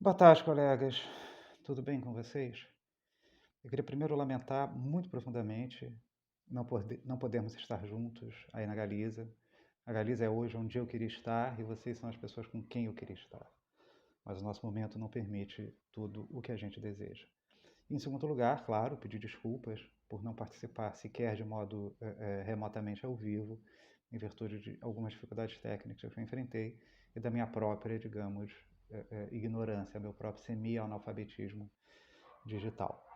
Boa tarde, colegas. Tudo bem com vocês? Eu queria primeiro lamentar muito profundamente não podermos estar juntos aí na Galiza. A Galiza é hoje onde eu queria estar e vocês são as pessoas com quem eu queria estar. Mas o nosso momento não permite tudo o que a gente deseja. Em segundo lugar, claro, pedir desculpas por não participar sequer de modo remotamente ao vivo, em virtude de algumas dificuldades técnicas que eu enfrentei e da minha própria, digamos, ignorância, meu próprio semi-analfabetismo digital.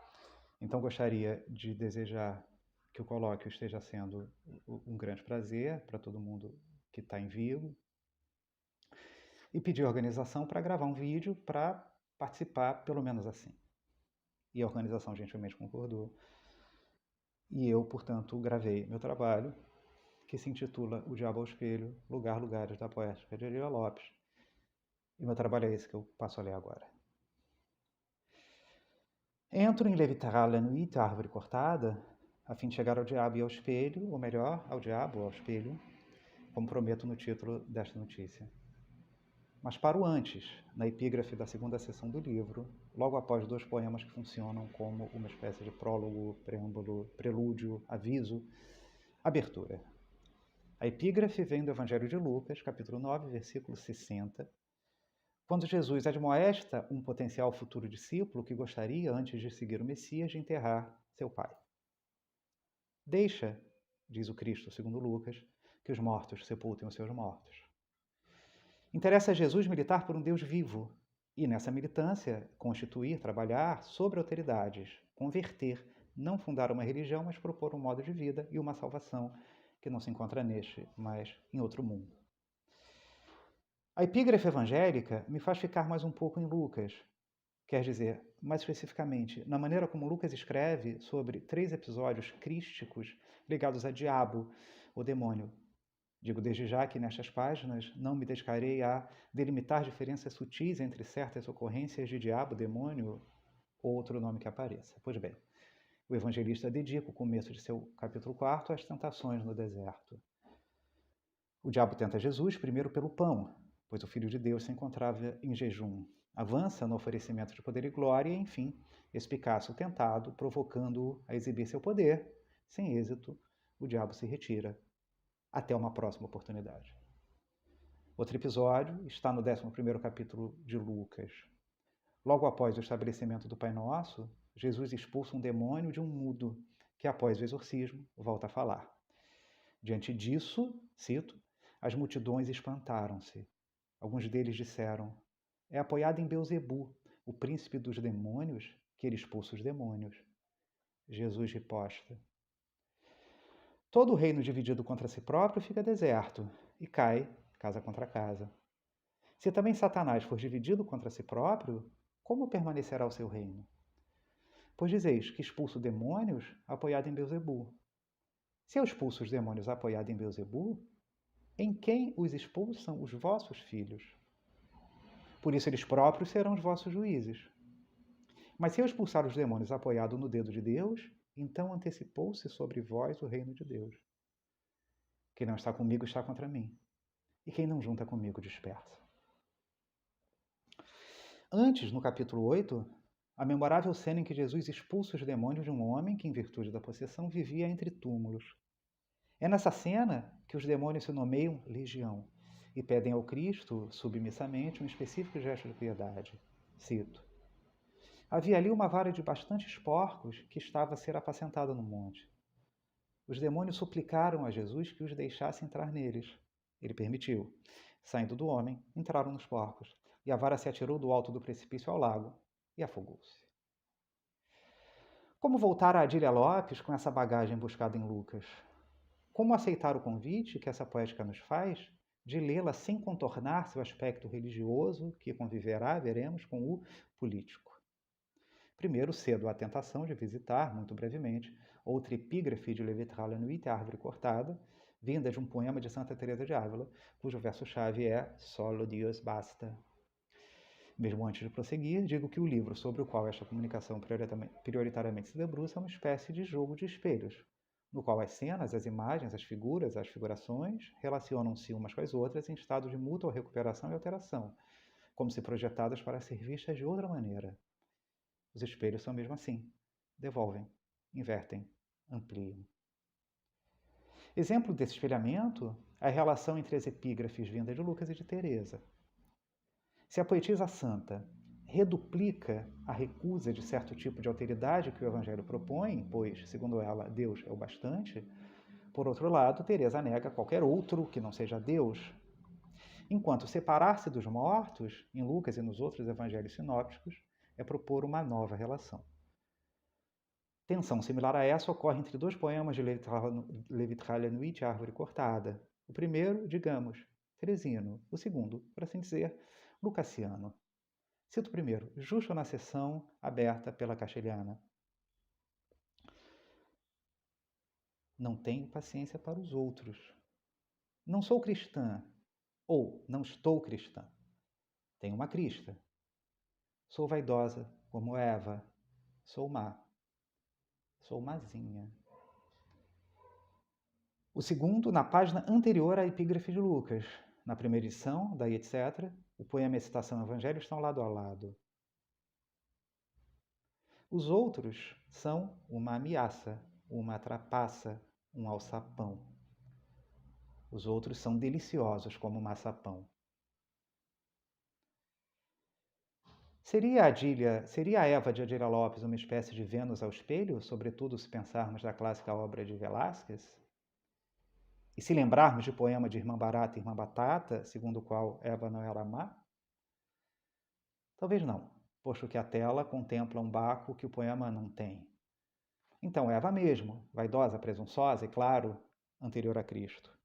Então, gostaria de desejar que o colóquio esteja sendo um grande prazer para todo mundo que está em Vigo e pedir organização para gravar um vídeo para participar, pelo menos assim. E a organização gentilmente concordou. E eu, portanto, gravei meu trabalho, que se intitula O Diabo ao Espelho, Lugares da Poética de Adília Lopes. E meu trabalho é esse que eu passo a ler agora. Entro em Levitará Nuit, a árvore cortada, a fim de chegar ao diabo e ao espelho, ou melhor, ao diabo ou ao espelho, como prometo no título desta notícia. Mas paro antes, na epígrafe da segunda seção do livro, logo após dois poemas que funcionam como uma espécie de prólogo, preâmbulo, prelúdio, aviso, abertura. A epígrafe vem do Evangelho de Lucas, capítulo 9, versículo 60, quando Jesus admoesta um potencial futuro discípulo que gostaria, antes de seguir o Messias, de enterrar seu pai. Deixa, diz o Cristo, segundo Lucas, que os mortos sepultem os seus mortos. Interessa a Jesus militar por um Deus vivo e, nessa militância, constituir, trabalhar sobre autoridades, converter, não fundar uma religião, mas propor um modo de vida e uma salvação que não se encontra neste, mas em outro mundo. A epígrafe evangélica me faz ficar mais um pouco em Lucas, quer dizer, mais especificamente, na maneira como Lucas escreve sobre 3 episódios crísticos ligados a diabo, o demônio. Digo desde já que nestas páginas não me descarei a delimitar diferenças sutis entre certas ocorrências de diabo, demônio ou outro nome que apareça. Pois bem, o evangelista dedica o começo de seu capítulo 4 às tentações no deserto. O diabo tenta Jesus primeiro pelo pão, pois o Filho de Deus se encontrava em jejum. Avança no oferecimento de poder e glória e, enfim, espicaça o tentado, provocando-o a exibir seu poder. Sem êxito, o diabo se retira. Até uma próxima oportunidade. Outro episódio está no 11º capítulo de Lucas. Logo após o estabelecimento do Pai Nosso, Jesus expulsa um demônio de um mudo, que após o exorcismo volta a falar. Diante disso, cito, as multidões espantaram-se. Alguns deles disseram: é apoiado em Beelzebu, o príncipe dos demônios, que ele expulsa os demônios. Jesus riposta: todo o reino dividido contra si próprio fica deserto e cai, casa contra casa. Se também Satanás for dividido contra si próprio, como permanecerá o seu reino? Pois dizeis que expulso demônios apoiado em Beelzebu. Se eu expulso os demônios apoiado em Beelzebu, em quem os expulsam os vossos filhos? Por isso eles próprios serão os vossos juízes. Mas se eu expulsar os demônios apoiado no dedo de Deus, então antecipou-se sobre vós o reino de Deus. Quem não está comigo está contra mim, e quem não junta comigo dispersa. Antes, no capítulo 8, a memorável cena em que Jesus expulsa os demônios de um homem que, em virtude da possessão, vivia entre túmulos. É nessa cena que os demônios se nomeiam legião e pedem ao Cristo, submissamente, um específico gesto de piedade. Cito: havia ali uma vara de bastantes porcos que estava a ser apacentada no monte. Os demônios suplicaram a Jesus que os deixasse entrar neles. Ele permitiu. Saindo do homem, entraram nos porcos, e a vara se atirou do alto do precipício ao lago e afogou-se. Como voltar a Adília Lopes com essa bagagem buscada em Lucas? Como aceitar o convite que essa poética nos faz de lê-la sem contornar seu aspecto religioso, que conviverá, veremos, com o político? Primeiro, cedo à tentação de visitar, muito brevemente, outra epígrafe de Lévi-Strauss Nuit, A Árvore Cortada, vinda de um poema de Santa Teresa de Ávila, cujo verso-chave é Solo Dios basta. Mesmo antes de prosseguir, digo que o livro sobre o qual esta comunicação prioritariamente se debruça é uma espécie de jogo de espelhos, no qual as cenas, as imagens, as figuras, as figurações relacionam-se umas com as outras em estado de mútua recuperação e alteração, como se projetadas para ser vistas de outra maneira. Os espelhos são mesmo assim. Devolvem, invertem, ampliam. Exemplo desse espelhamento é a relação entre as epígrafes vindas de Lucas e de Teresa. Se a poetisa santa reduplica a recusa de certo tipo de alteridade que o Evangelho propõe, pois, segundo ela, Deus é o bastante, por outro lado, Teresa nega qualquer outro que não seja Deus. Enquanto separar-se dos mortos, em Lucas e nos outros evangelhos sinópticos, é propor uma nova relação. Tensão similar a essa ocorre entre dois poemas de Levi Tralhanuit, Árvore Cortada. O primeiro, digamos, teresino. O segundo, por assim dizer, lucassiano. Cito primeiro, justo na sessão aberta pela Castelhana. Não tenho paciência para os outros. Não sou cristã, ou não estou cristã. Tenho uma crista. Sou vaidosa como Eva. Sou má. Sou mazinha. O segundo, na página anterior à epígrafe de Lucas. Na primeira edição, daí etc., o poema e a citação do Evangelho estão lado a lado. Os outros são uma ameaça, uma trapaça, um alçapão. Os outros são deliciosos como maçapão. Seria a Eva de Adília Lopes uma espécie de Vênus ao espelho, sobretudo se pensarmos da clássica obra de Velázquez? E se lembrarmos de poema de Irmã Barata e Irmã Batata, segundo o qual Eva não era má? Talvez não, posto que a tela contempla um Baco que o poema não tem. Então, Eva mesmo, vaidosa, presunçosa e, claro, anterior a Cristo.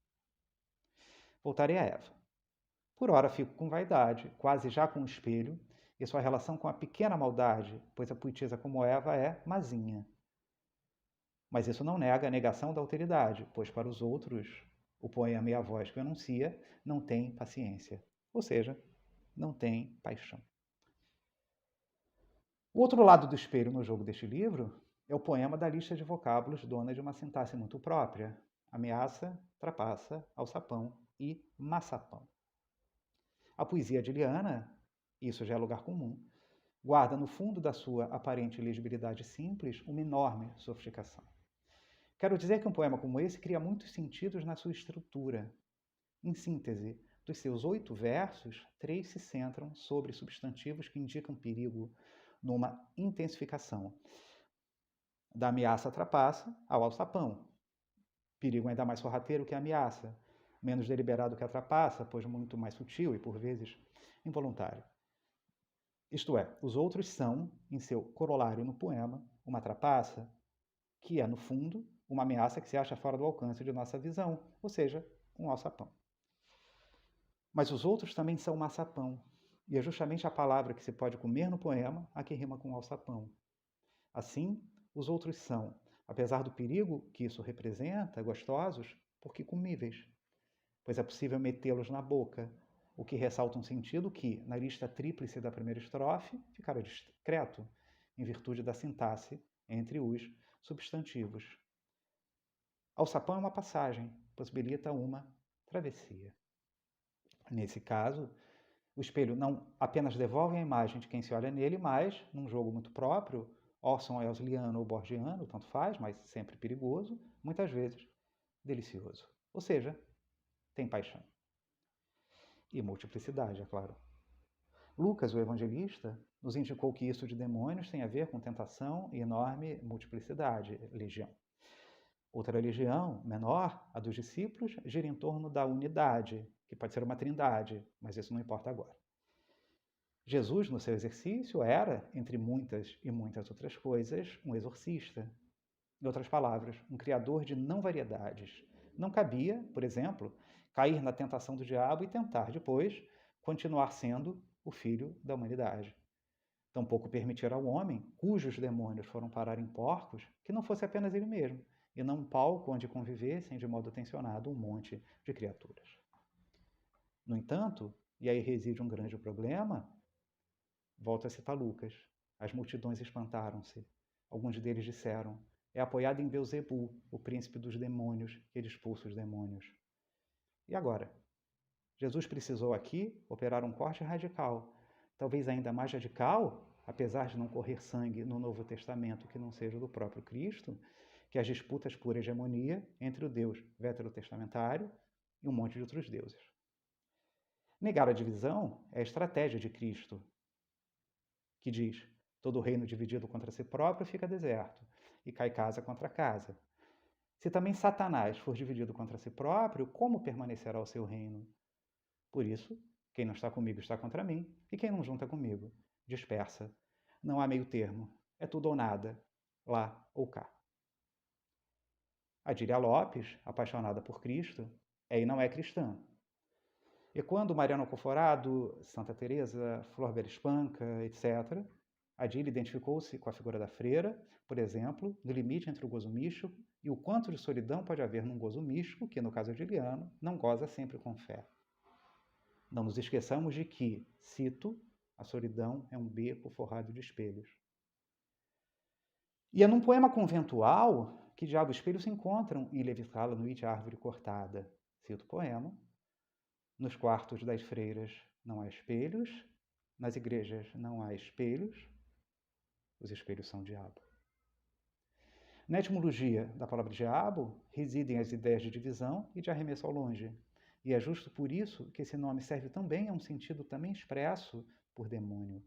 Voltarei a Eva. Por ora fico com vaidade, quase já com o espelho, e sua relação com a pequena maldade, pois a poetisa como Eva é mazinha. Mas isso não nega a negação da alteridade, pois para os outros, o poema e a voz que o enuncia não tem paciência, ou seja, não tem paixão. O outro lado do espelho no jogo deste livro é o poema da lista de vocábulos dona de uma sintaxe muito própria: ameaça, trapaça, alçapão e maçapão. A poesia adiliana, isso já é lugar comum, guarda no fundo da sua aparente legibilidade simples uma enorme sofisticação. Quero dizer que um poema como esse cria muitos sentidos na sua estrutura. Em síntese, dos seus 8 versos, 3 se centram sobre substantivos que indicam perigo numa intensificação. Da ameaça trapaça ao alçapão. Perigo ainda mais sorrateiro que a ameaça, menos deliberado que a trapaça, pois muito mais sutil e, por vezes, involuntário. Isto é, os outros são, em seu corolário no poema, uma trapaça, que é, no fundo, uma ameaça que se acha fora do alcance de nossa visão, ou seja, um alçapão. Mas os outros também são maçapão, e é justamente a palavra que se pode comer no poema a que rima com alçapão. Assim, os outros são, apesar do perigo que isso representa, gostosos, porque comíveis, pois é possível metê-los na boca, o que ressalta um sentido que, na lista tríplice da primeira estrofe, ficara discreto, em virtude da sintaxe entre os substantivos. Alçapão é uma passagem, possibilita uma travessia. Nesse caso, o espelho não apenas devolve a imagem de quem se olha nele, mas, num jogo muito próprio, Orson Wellesiano ou Borgiano, tanto faz, mas sempre perigoso, muitas vezes delicioso. Ou seja, tem paixão. E multiplicidade, é claro. Lucas, o evangelista, nos indicou que isso de demônios tem a ver com tentação e enorme multiplicidade, legião. Outra legião, menor, a dos discípulos, gira em torno da unidade, que pode ser uma trindade, mas isso não importa agora. Jesus, no seu exercício, era, entre muitas e muitas outras coisas, um exorcista. Em outras palavras, um criador de não variedades. Não cabia, por exemplo, cair na tentação do diabo e tentar, depois, continuar sendo o filho da humanidade. Tampouco permitir ao homem, cujos demônios foram parar em porcos, que não fosse apenas ele mesmo, e não um palco onde convivessem de modo tensionado um monte de criaturas. No entanto, e aí reside um grande problema, volto a citar Lucas, as multidões espantaram-se. Alguns deles disseram: é apoiado em Beelzebu, o príncipe dos demônios, que ele expulsa os demônios. E agora? Jesus precisou aqui operar um corte radical, talvez ainda mais radical, apesar de não correr sangue no Novo Testamento que não seja do próprio Cristo, que é as disputas por hegemonia entre o Deus veterotestamentário e um monte de outros deuses. Negar a divisão é a estratégia de Cristo, que diz: todo reino dividido contra si próprio fica deserto, e cai casa contra casa. Se também Satanás for dividido contra si próprio, como permanecerá o seu reino? Por isso, quem não está comigo está contra mim, e quem não junta comigo, dispersa. Não há meio termo, é tudo ou nada, lá ou cá. Adília Lopes, apaixonada por Cristo, é e não é cristã. E quando Mariano Conforado, Santa Teresa, Flor Espanca, etc., Adília identificou-se com a figura da freira, por exemplo, no limite entre o gozo místico e o quanto de solidão pode haver num gozo místico que, no caso adiliano, não goza sempre com fé. Não nos esqueçamos de que, cito, a solidão é um beco forrado de espelhos. E é num poema conventual que diabo e espelho se encontram em Levitala Nuit, a árvore cortada. Cito o poema. Nos quartos das freiras não há espelhos, nas igrejas não há espelhos, os espelhos são o diabo. Na etimologia da palavra diabo residem as ideias de divisão e de arremesso ao longe. E é justo por isso que esse nome serve também a um sentido também expresso por demônio.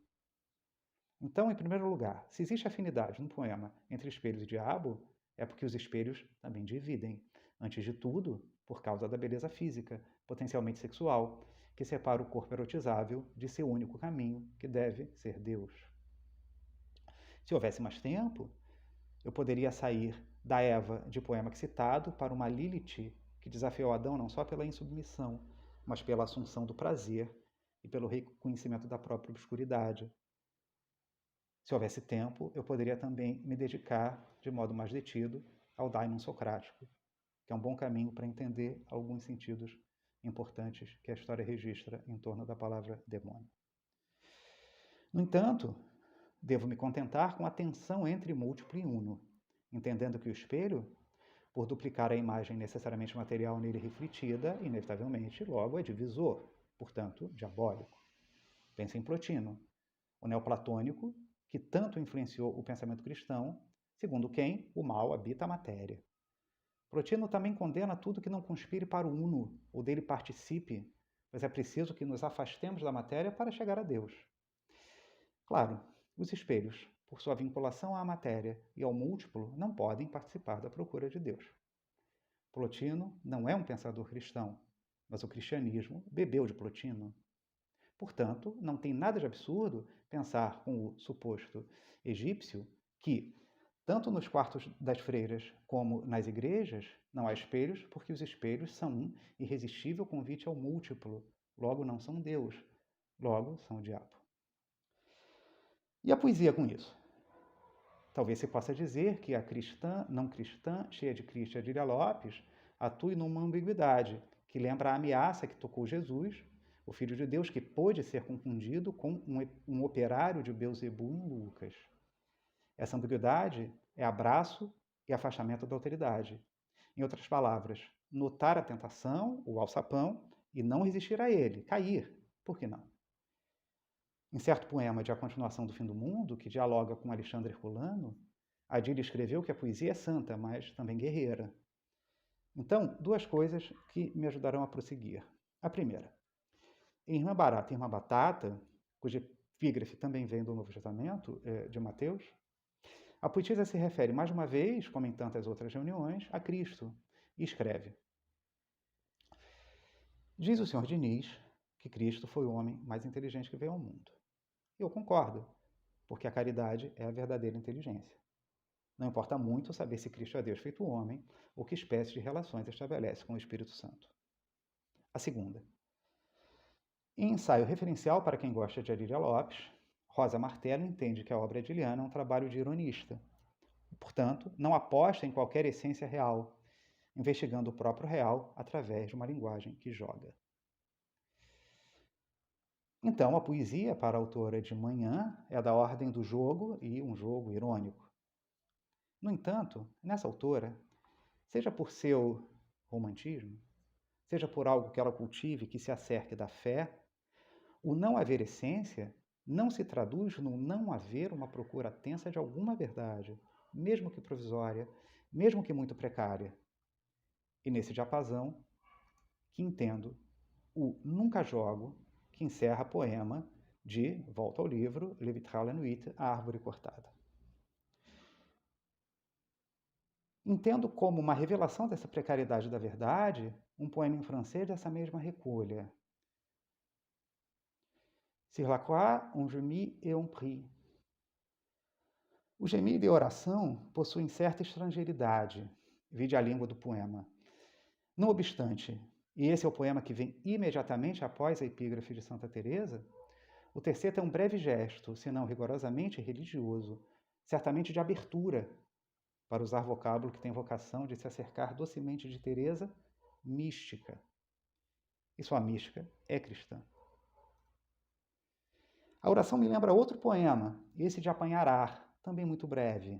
Então, em primeiro lugar, se existe afinidade no poema entre espelhos e diabo, é porque os espelhos também dividem. Antes de tudo, por causa da beleza física, potencialmente sexual, que separa o corpo erotizável de seu único caminho, que deve ser Deus. Se houvesse mais tempo, eu poderia sair da Eva de poema citado para uma Lilith que desafiou Adão não só pela insubmissão, mas pela assunção do prazer e pelo reconhecimento da própria obscuridade. Se houvesse tempo, eu poderia também me dedicar de modo mais detido ao daimon socrático, que é um bom caminho para entender alguns sentidos importantes que a história registra em torno da palavra demônio. No entanto, devo me contentar com a tensão entre múltiplo e uno, entendendo que o espelho, por duplicar a imagem necessariamente material nele refletida, inevitavelmente, logo é divisor, portanto, diabólico. Pense em Plotino, o neoplatônico, que tanto influenciou o pensamento cristão, segundo quem o mal habita a matéria. Plotino também condena tudo que não conspire para o uno, ou dele participe, pois é preciso que nos afastemos da matéria para chegar a Deus. Claro, os espelhos, por sua vinculação à matéria e ao múltiplo, não podem participar da procura de Deus. Plotino não é um pensador cristão, mas o cristianismo bebeu de Plotino. Portanto, não tem nada de absurdo pensar com o suposto egípcio que, tanto nos quartos das freiras como nas igrejas, não há espelhos, porque os espelhos são um irresistível convite ao múltiplo, logo não são Deus, logo são o diabo. E a poesia com isso? Talvez se possa dizer que a cristã, não cristã, cheia de Cristo, Adília Lopes, atue numa ambiguidade que lembra a ameaça que tocou Jesus, o Filho de Deus, que pôde ser confundido com um operário de Beelzebul em Lucas. Essa ambiguidade é abraço e afastamento da autoridade. Em outras palavras, notar a tentação, o alçapão, e não resistir a ele, cair. Por que não? Em certo poema de A Continuação do Fim do Mundo, que dialoga com Alexandre Herculano, Adília escreveu que a poesia é santa, mas também guerreira. Então, duas coisas que me ajudarão a prosseguir. A primeira, em Irmã Barata e Irmã Batata, cuja epígrafe também vem do Novo Testamento, de Mateus, a poetisa se refere mais uma vez, como em tantas outras reuniões, a Cristo e escreve: diz o Sr. Diniz que Cristo foi o homem mais inteligente que veio ao mundo. Eu concordo, porque a caridade é a verdadeira inteligência. Não importa muito saber se Cristo é Deus feito homem ou que espécie de relações estabelece com o Espírito Santo. A segunda. Em ensaio referencial para quem gosta de Adília Lopes, Rosa Martello entende que a obra adiliana é um trabalho de ironista. Portanto, não aposta em qualquer essência real, investigando o próprio real através de uma linguagem que joga. Então, a poesia, para a autora de Manhã, é da ordem do jogo e um jogo irônico. No entanto, nessa autora, seja por seu romantismo, seja por algo que ela cultive que se acerque da fé, o não haver essência não se traduz no não haver uma procura tensa de alguma verdade, mesmo que provisória, mesmo que muito precária. E nesse diapasão que entendo o Nunca Jogo, que encerra poema de, volta ao livro, Le Vitral la Nuit, A Árvore Cortada. Entendo como uma revelação dessa precariedade da verdade um poema em francês dessa mesma recolha. Sur la croix, un gemi et un prie. O gemido e a oração possuem certa estrangeiridade, vide a língua do poema. Não obstante, e esse é o poema que vem imediatamente após a epígrafe de Santa Teresa, o terceto é um breve gesto, se não rigorosamente religioso, certamente de abertura, para usar vocábulo que tem vocação de se acercar docemente de Teresa, mística. E sua mística é cristã. A oração me lembra outro poema, esse de apanhar ar, também muito breve.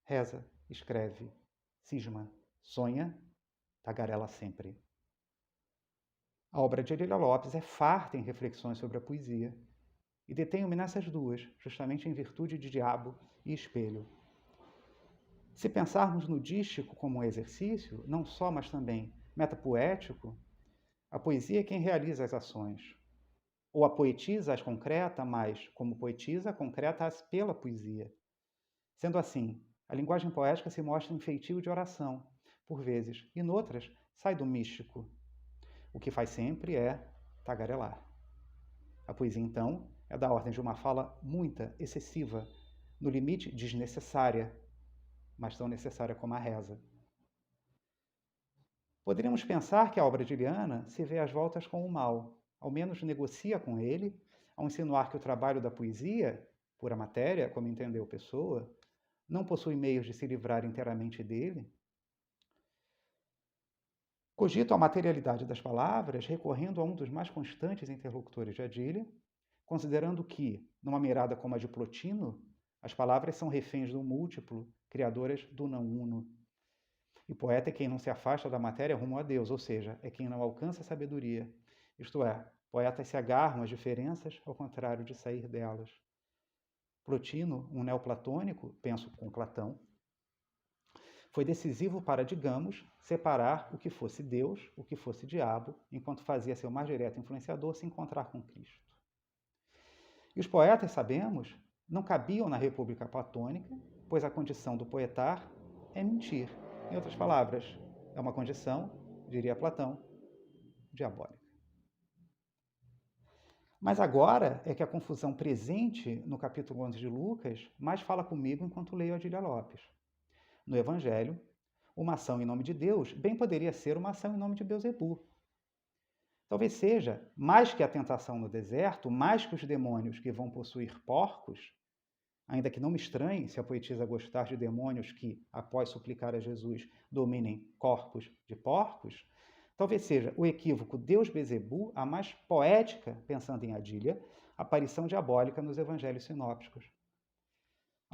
Reza, escreve, cisma, sonha, tagarela sempre. A obra de Adília Lopes é farta em reflexões sobre a poesia, e detenho-me nessas duas, justamente em virtude de diabo e espelho. Se pensarmos no dístico como um exercício, não só, mas também metapoético, a poesia é quem realiza as ações. Ou a poetisa as concreta, mas, como poetisa, concreta-as pela poesia. Sendo assim, a linguagem poética se mostra em feitio de oração, por vezes, e noutras sai do místico. O que faz sempre é tagarelar. A poesia, então, é da ordem de uma fala muita, excessiva, no limite desnecessária, mas tão necessária como a reza. Poderíamos pensar que a obra de Liana se vê às voltas com o mal, ao menos negocia com ele, ao insinuar que o trabalho da poesia, pura matéria, como entendeu Pessoa, não possui meios de se livrar inteiramente dele. Cogito a materialidade das palavras recorrendo a um dos mais constantes interlocutores de Adília, considerando que, numa mirada como a de Plotino, as palavras são reféns do múltiplo, criadoras do não uno. E poeta é quem não se afasta da matéria rumo a Deus, ou seja, é quem não alcança a sabedoria. Isto é, poetas se agarram às diferenças ao contrário de sair delas. Plotino, um neoplatônico, penso com Platão, foi decisivo para, digamos, separar o que fosse Deus, o que fosse diabo, enquanto fazia seu mais direto influenciador se encontrar com Cristo. E os poetas, sabemos, não cabiam na República Platônica, pois a condição do poetar é mentir. Em outras palavras, é uma condição, diria Platão, diabólica. Mas agora é que a confusão presente no capítulo 11 de Lucas mais fala comigo enquanto leio Adília Lopes. No Evangelho, uma ação em nome de Deus bem poderia ser uma ação em nome de Beelzebub. Talvez seja, mais que a tentação no deserto, mais que os demônios que vão possuir porcos, ainda que não me estranhe se a poetisa gostar de demônios que, após suplicar a Jesus, dominem corpos de porcos, talvez seja o equívoco Deus Beelzebub a mais poética, pensando em Adília, aparição diabólica nos evangelhos sinópticos.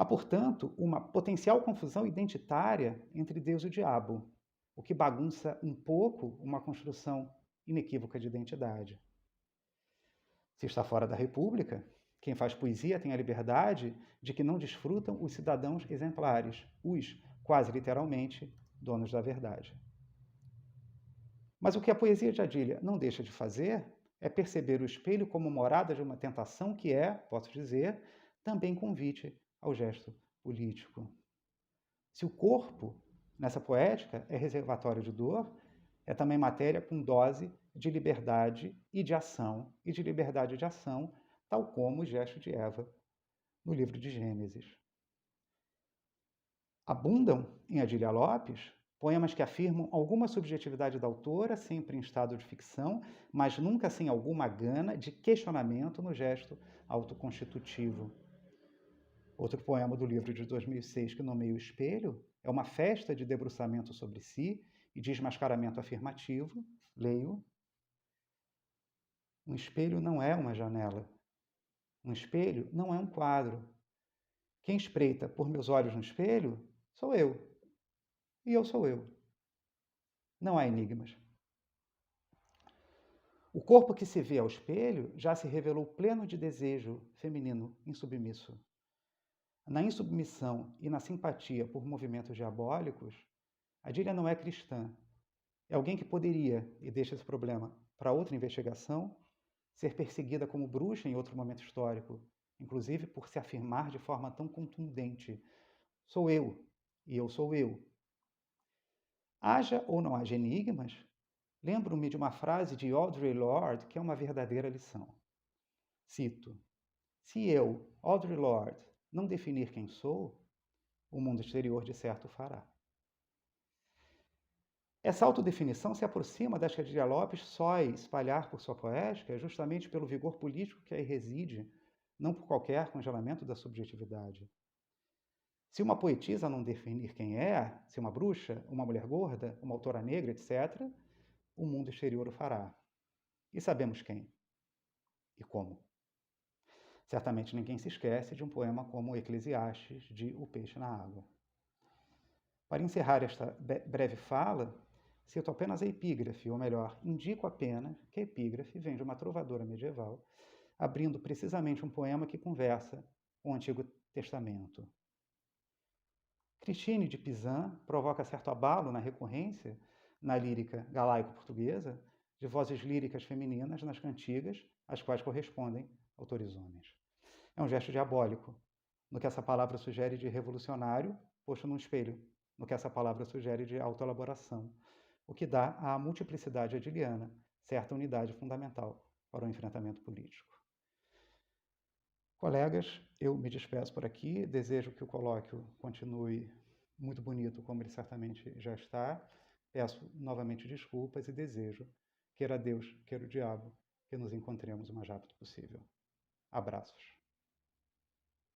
Há, portanto, uma potencial confusão identitária entre Deus e o diabo, o que bagunça um pouco uma construção inequívoca de identidade. Se está fora da República, quem faz poesia tem a liberdade de que não desfrutam os cidadãos exemplares, os, quase literalmente, donos da verdade. Mas o que a poesia de Adília não deixa de fazer é perceber o espelho como morada de uma tentação que é, posso dizer, também convite ao gesto político. Se o corpo, nessa poética, é reservatório de dor, é também matéria com dose de liberdade e de ação, e de liberdade de ação, tal como o gesto de Eva no livro de Gênesis. Abundam, em Adília Lopes, poemas que afirmam alguma subjetividade da autora, sempre em estado de ficção, mas nunca sem alguma gana de questionamento no gesto autoconstitutivo. Outro poema do livro de 2006 que nomeio o Espelho é uma festa de debruçamento sobre si e desmascaramento afirmativo. Leio. Um espelho não é uma janela. Um espelho não é um quadro. Quem espreita por meus olhos no espelho sou eu. E eu sou eu. Não há enigmas. O corpo que se vê ao espelho já se revelou pleno de desejo feminino insubmisso. Na insubmissão e na simpatia por movimentos diabólicos, a Dília não é cristã. É alguém que poderia, e deixa esse problema para outra investigação, ser perseguida como bruxa em outro momento histórico, inclusive por se afirmar de forma tão contundente: sou eu, e eu sou eu. Haja ou não haja enigmas, lembro-me de uma frase de Audre Lorde que é uma verdadeira lição. Cito: se eu, Audre Lorde, não definir quem sou, o mundo exterior de certo fará. Essa autodefinição se aproxima das que a Dília Lopes sói espalhar por sua poética justamente pelo vigor político que aí reside, não por qualquer congelamento da subjetividade. Se uma poetisa não definir quem é, se uma bruxa, uma mulher gorda, uma autora negra, etc., o mundo exterior o fará. E sabemos quem e como. Certamente ninguém se esquece de um poema como Eclesiastes, de O Peixe na Água. Para encerrar esta breve fala, cito apenas a epígrafe, ou melhor, indico apenas que a epígrafe vem de uma trovadora medieval, abrindo precisamente um poema que conversa com o Antigo Testamento. Christine de Pizan provoca certo abalo na recorrência, na lírica galaico-portuguesa, de vozes líricas femininas nas cantigas, às quais correspondem autores homens. É um gesto diabólico, no que essa palavra sugere de revolucionário, posto num espelho, no que essa palavra sugere de autoelaboração, o que dá à multiplicidade adiliana certa unidade fundamental para o enfrentamento político. Colegas, eu me despeço por aqui, desejo que o colóquio continue muito bonito, como ele certamente já está. Peço novamente desculpas e desejo, queira Deus, queira o diabo, que nos encontremos o mais rápido possível. Abraços.